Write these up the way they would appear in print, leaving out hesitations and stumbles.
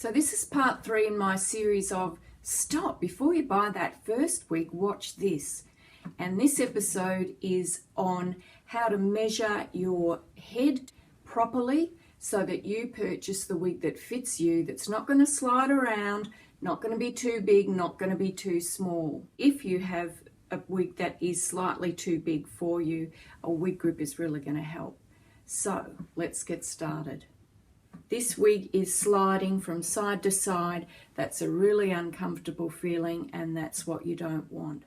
So this is part 3 in my series of Stop Before You Buy That First Wig, Watch This. And this episode is on how to measure your head properly so that you purchase the wig that fits you, that's not going to slide around, not going to be too big, not going to be too small. If you have a wig that is slightly too big for you, a wig grip is really going to help. So let's get started. This wig is sliding from side to side. That's a really uncomfortable feeling, and that's what you don't want.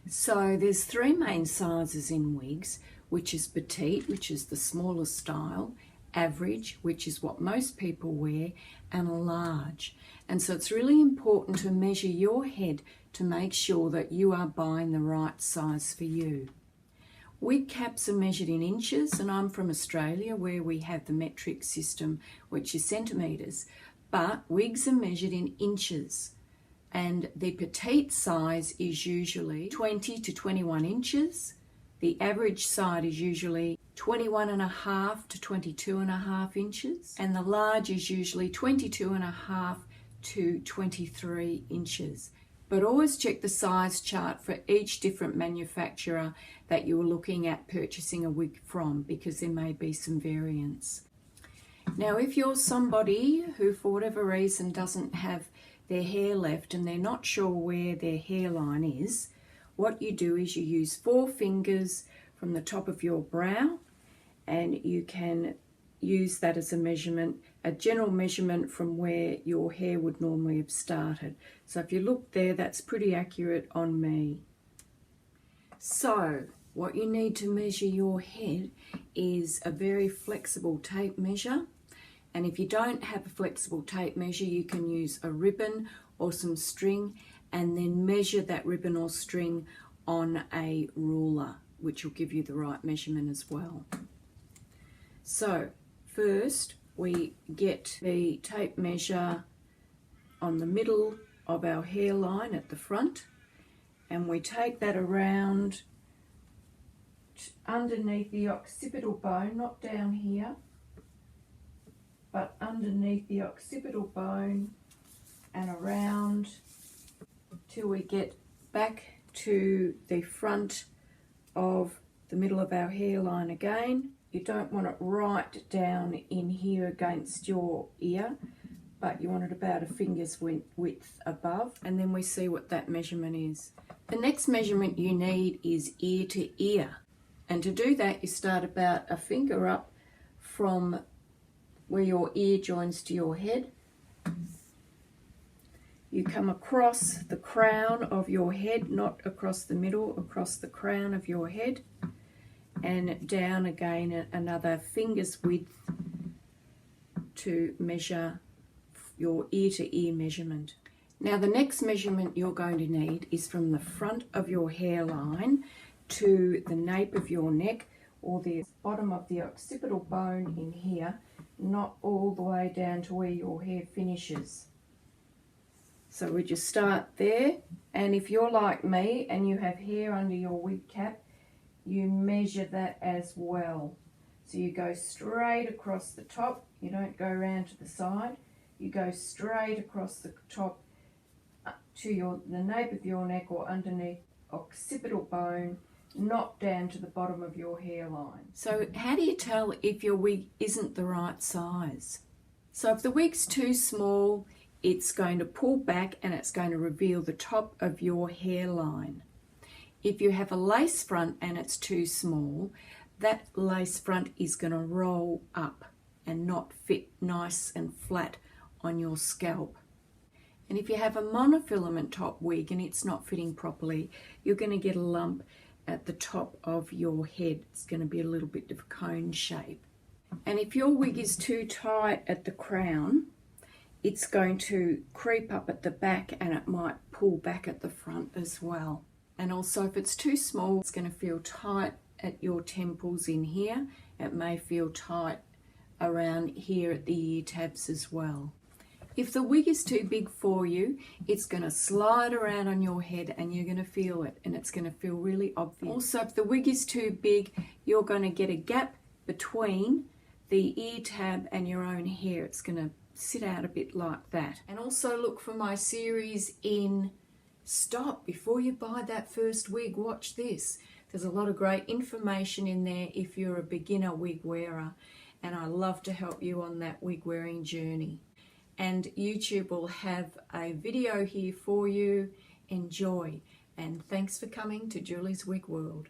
So there's 3 main sizes in wigs, which is petite, which is the smallest style, average, which is what most people wear, and a large. And so it's really important to measure your head to make sure that you are buying the right size for you. Wig caps are measured in inches, and I'm from Australia where we have the metric system, which is centimetres, but wigs are measured in inches, and the petite size is usually 20 to 21 inches. The average side is usually 21.5 to 22.5 inches, and the large is usually 22.5 to 23 inches. But always check the size chart for each different manufacturer that you're looking at purchasing a wig from, because there may be some variance. Now, if you're somebody who for whatever reason doesn't have their hair left and they're not sure where their hairline is, what you do is you use 4 fingers from the top of your brow, and you can use that as a measurement, a general measurement from where your hair would normally have started. So if you look there, that's pretty accurate on me. So what you need to measure your head is a very flexible tape measure. And if you don't have a flexible tape measure, you can use a ribbon or some string and then measure that ribbon or string on a ruler, which will give you the right measurement as well. So first, we get the tape measure on the middle of our hairline at the front, and we take that around underneath the occipital bone, not down here, but underneath the occipital bone and around till we get back to the front of the middle of our hairline again. You don't want it right down in here against your ear, but you want it about a finger's width above, and then we see what that measurement is. The next measurement you need is ear to ear, and to do that you start about a finger up from where your ear joins to your head. You come across the crown of your head, not across the middle, across the crown of your head, and down again another finger's width to measure your ear-to-ear measurement. Now the next measurement you're going to need is from the front of your hairline to the nape of your neck, or the bottom of the occipital bone in here, not all the way down to where your hair finishes. So we just start there, and if you're like me and you have hair under your wig cap, you measure that as well. So you go straight across the top, you don't go around to the side, you go straight across the top to the nape of your neck or underneath occipital bone, not down to the bottom of your hairline. So how do you tell if your wig isn't the right size? So if the wig's too small, it's going to pull back and it's going to reveal the top of your hairline. If you have a lace front and it's too small, that lace front is going to roll up and not fit nice and flat on your scalp. And if you have a monofilament top wig and it's not fitting properly, you're going to get a lump at the top of your head. It's going to be a little bit of a cone shape. And if your wig is too tight at the crown, it's going to creep up at the back and it might pull back at the front as well. And also if it's too small, it's going to feel tight at your temples in here. It may feel tight around here at the ear tabs as well. If the wig is too big for you, it's going to slide around on your head and you're going to feel it, and it's going to feel really obvious. Also, if the wig is too big, you're going to get a gap between the ear tab and your own hair. It's going to sit out a bit like that. And also look for my series in Stop Before You Buy That First Wig, Watch This. There's a lot of great information in there if you're a beginner wig wearer, and I love to help you on that wig wearing journey. And YouTube will have a video here for you. Enjoy, and thanks for coming to Julie's Wig World.